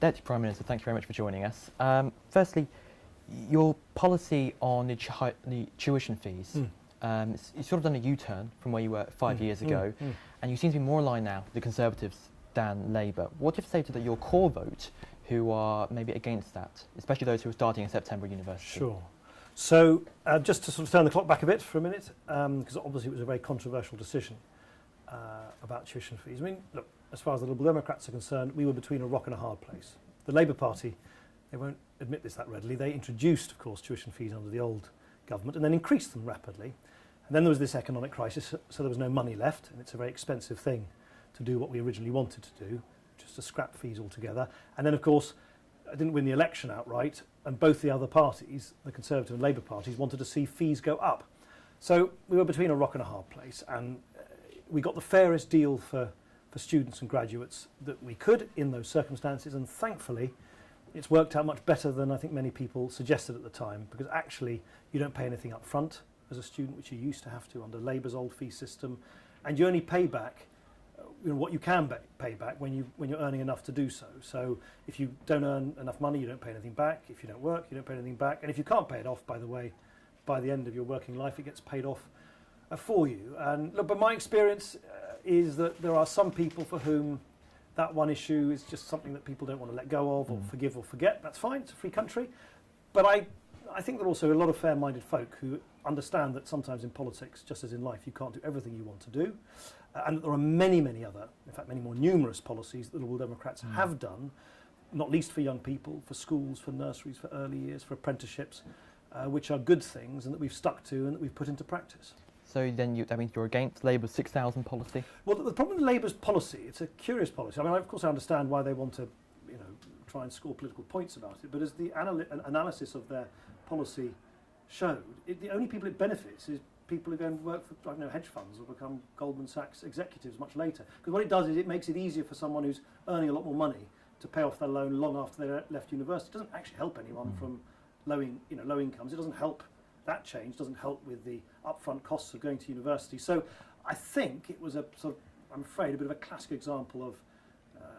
Deputy Prime Minister, thank you very much for joining us. Firstly, your policy on the tuition fees, you've sort of done a U-turn from where you were 5 years ago, and you seem to be more aligned now with the Conservatives than Labour. What do you have to say to your core vote who are maybe against that, especially those who are starting in September university? Sure. So just to sort of turn the clock back a bit for a minute, because obviously it was a very controversial decision about tuition fees. I mean, look, as far as the Liberal Democrats are concerned, we were between a rock and a hard place. The Labour Party, they won't admit this that readily, they introduced, of course, tuition fees under the old government and then increased them rapidly. And then there was this economic crisis, so there was no money left, and it's a very expensive thing to do what we originally wanted to do, just to scrap fees altogether. And then, of course, I didn't win the election outright, and both the other parties, the Conservative and Labour parties, wanted to see fees go up. So we were between a rock and a hard place, and we got the fairest deal for students and graduates that we could in those circumstances, and thankfully it's worked out much better than I think many people suggested at the time, because actually you don't pay anything up front as a student, which you used to have to under Labour's old fee system, and you only pay back what you can pay back when you're earning enough to do so. So if you don't earn enough money, you don't pay anything back. If you don't work, you don't pay anything back. And if you can't pay it off, by the way, by the end of your working life, it gets paid off for you. And look, but my experience is that there are some people for whom that one issue is just something that people don't want to let go of or forgive or forget. That's fine, it's a free country. But I think there are also a lot of fair-minded folk who understand that sometimes in politics, just as in life, you can't do everything you want to do. And there are many, many other, in fact, many more numerous policies that the Liberal Democrats have done, not least for young people, for schools, for nurseries, for early years, for apprenticeships, which are good things and that we've stuck to and that we've put into practice. So then that means you're against Labour's 6,000 policy? Well, the problem with Labour's policy, it's a curious policy. I mean, of course, I understand why they want to, try and score political points about it, but as the analysis of their policy showed, the only people it benefits is people who go and work for, I don't know, hedge funds or become Goldman Sachs executives much later. Because what it does is it makes it easier for someone who's earning a lot more money to pay off their loan long after they left university. It doesn't actually help anyone from low incomes. It doesn't help that change, doesn't help with the upfront costs of going to university. So I think it was a sort of, I'm afraid, a bit of a classic example of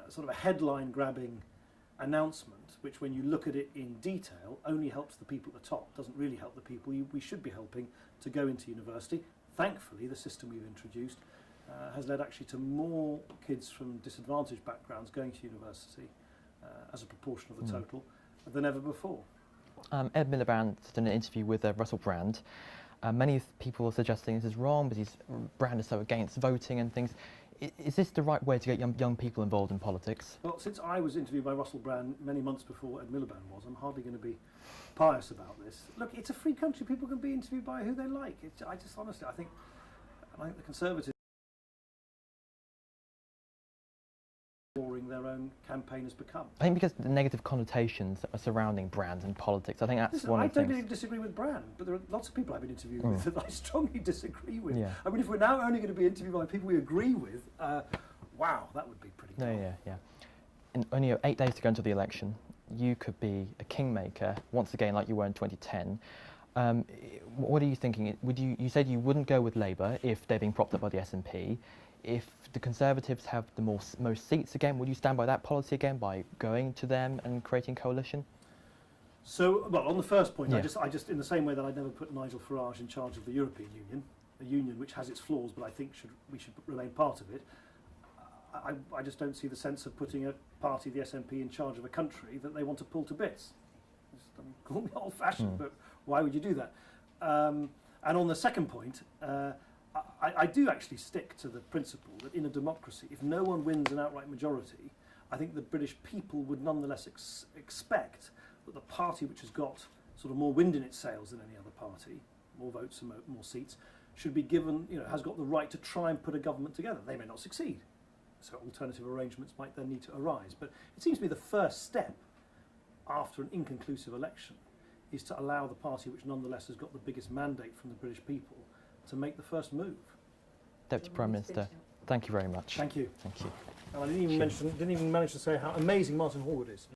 sort of a headline-grabbing announcement, which when you look at it in detail only helps the people at the top, doesn't really help the people we should be helping to go into university. Thankfully, the system we've introduced has led actually to more kids from disadvantaged backgrounds going to university as a proportion of the total than ever before. Ed Miliband did an interview with Russell Brand. Many people are suggesting this is wrong because Brand is so against voting and things. Is this the right way to get young people involved in politics? Well, since I was interviewed by Russell Brand many months before Ed Miliband was, I'm hardly going to be pious about this. Look, it's a free country. People can be interviewed by who they like. I just honestly, I think the Conservatives boring their own campaign has become. I think because the negative connotations are surrounding Brand and politics, I think that's one of the things. I don't even disagree with Brand, but there are lots of people I've been interviewed with that I strongly disagree with. Yeah. I mean, if we're now only going to be interviewed by people we agree with, wow, that would be pretty tough. Yeah. And only 8 days to go until the election. You could be a kingmaker once again, like you were in 2010. What are you thinking? You said you wouldn't go with Labour if they're being propped up by the SNP. If the Conservatives have the most seats again, would you stand by that policy again by going to them and creating coalition? So, well, on the first point, I just in the same way that I'd never put Nigel Farage in charge of the European Union, a union which has its flaws, but I think we should remain part of it. I just don't see the sense of putting a party, the SNP, in charge of a country that they want to pull to bits. Call me old-fashioned, but why would you do that? And on the second point, I do actually stick to the principle that in a democracy, if no one wins an outright majority, I think the British people would nonetheless expect that the party which has got sort of more wind in its sails than any other party, more votes and more seats, should be given, has got the right to try and put a government together. They may not succeed, so alternative arrangements might then need to arise. But it seems to me the first step after an inconclusive election is to allow the party which nonetheless has got the biggest mandate from the British people to make the first move. Deputy Prime Minister, thank you very much. Thank you. Thank you. And I didn't even manage to say how amazing Martin Horwood is.